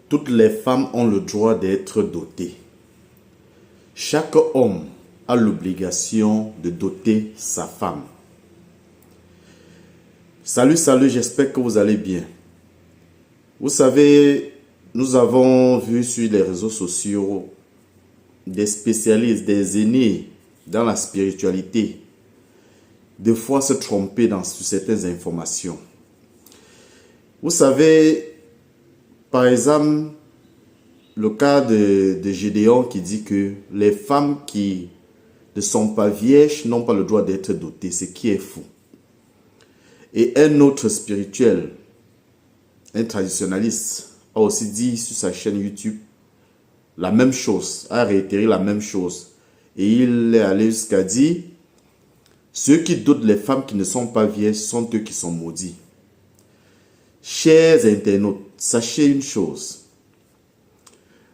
Toutes les femmes ont le droit d'être dotées. Chaque homme a l'obligation de doter sa femme. Salut, j'espère que vous allez bien. Vous savez, nous avons vu sur les réseaux sociaux des spécialistes, des aînés dans la spiritualité, des fois se tromper sur certaines informations. Vous savez, par exemple, le cas de Gédéon qui dit que les femmes qui ne sont pas vierges n'ont pas le droit d'être dotées, ce qui est fou. Et un autre spirituel, un traditionnaliste, a aussi dit sur sa chaîne YouTube la même chose, a réitéré la même chose. Et il est allé jusqu'à dire, ceux qui dotent les femmes qui ne sont pas vierges sont eux qui sont maudits. Chers internautes, sachez une chose.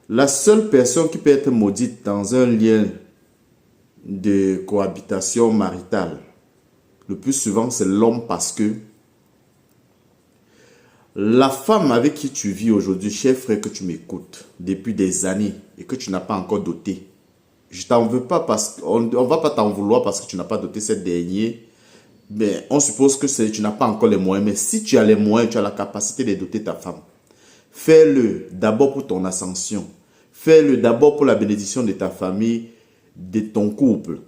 La seule personne qui peut être maudite dans un lien de cohabitation maritale, le plus souvent c'est l'homme, parce que la femme avec qui tu vis aujourd'hui, cher frère que tu m'écoutes depuis des années et que tu n'as pas encore doté, je t'en veux pas parce qu'on ne va pas t'en vouloir parce que tu n'as pas doté cette dernière. Mais on suppose que tu n'as pas encore les moyens. Mais si tu as les moyens, tu as la capacité de doter ta femme. Fais-le d'abord pour ton ascension. Fais-le d'abord pour la bénédiction de ta famille, de ton couple.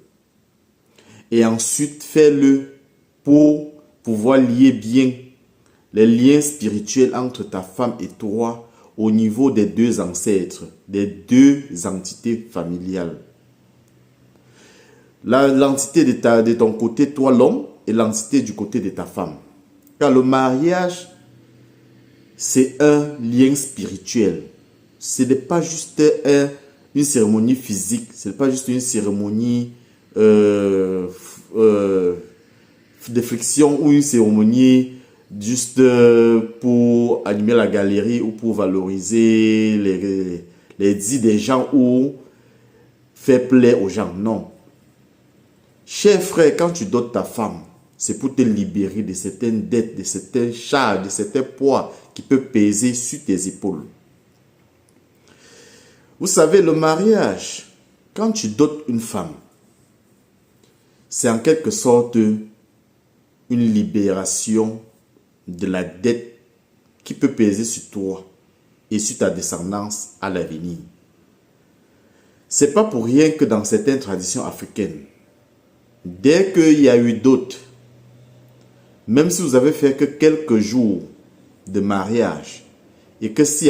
Et ensuite, fais-le pour pouvoir lier bien les liens spirituels entre ta femme et toi au niveau des deux ancêtres, des deux entités familiales. L'entité de ton côté, toi l'homme, et l'entité du côté de ta femme. Car le mariage, c'est un lien spirituel. Ce n'est pas juste une cérémonie physique, ce n'est pas juste une cérémonie de friction ou une cérémonie juste pour animer la galerie ou pour valoriser les dits des gens ou faire plaisir aux gens. Non. Cher frère, quand tu dotes ta femme, c'est pour te libérer de certaines dettes, de certains charges, de certains poids qui peuvent peser sur tes épaules. Vous savez, le mariage, quand tu dotes une femme, c'est en quelque sorte une libération de la dette qui peut peser sur toi et sur ta descendance à l'avenir. C'est pas pour rien que dans certaines traditions africaines, dès qu'il y a eu dot, même si vous avez fait que quelques jours de mariage, et que si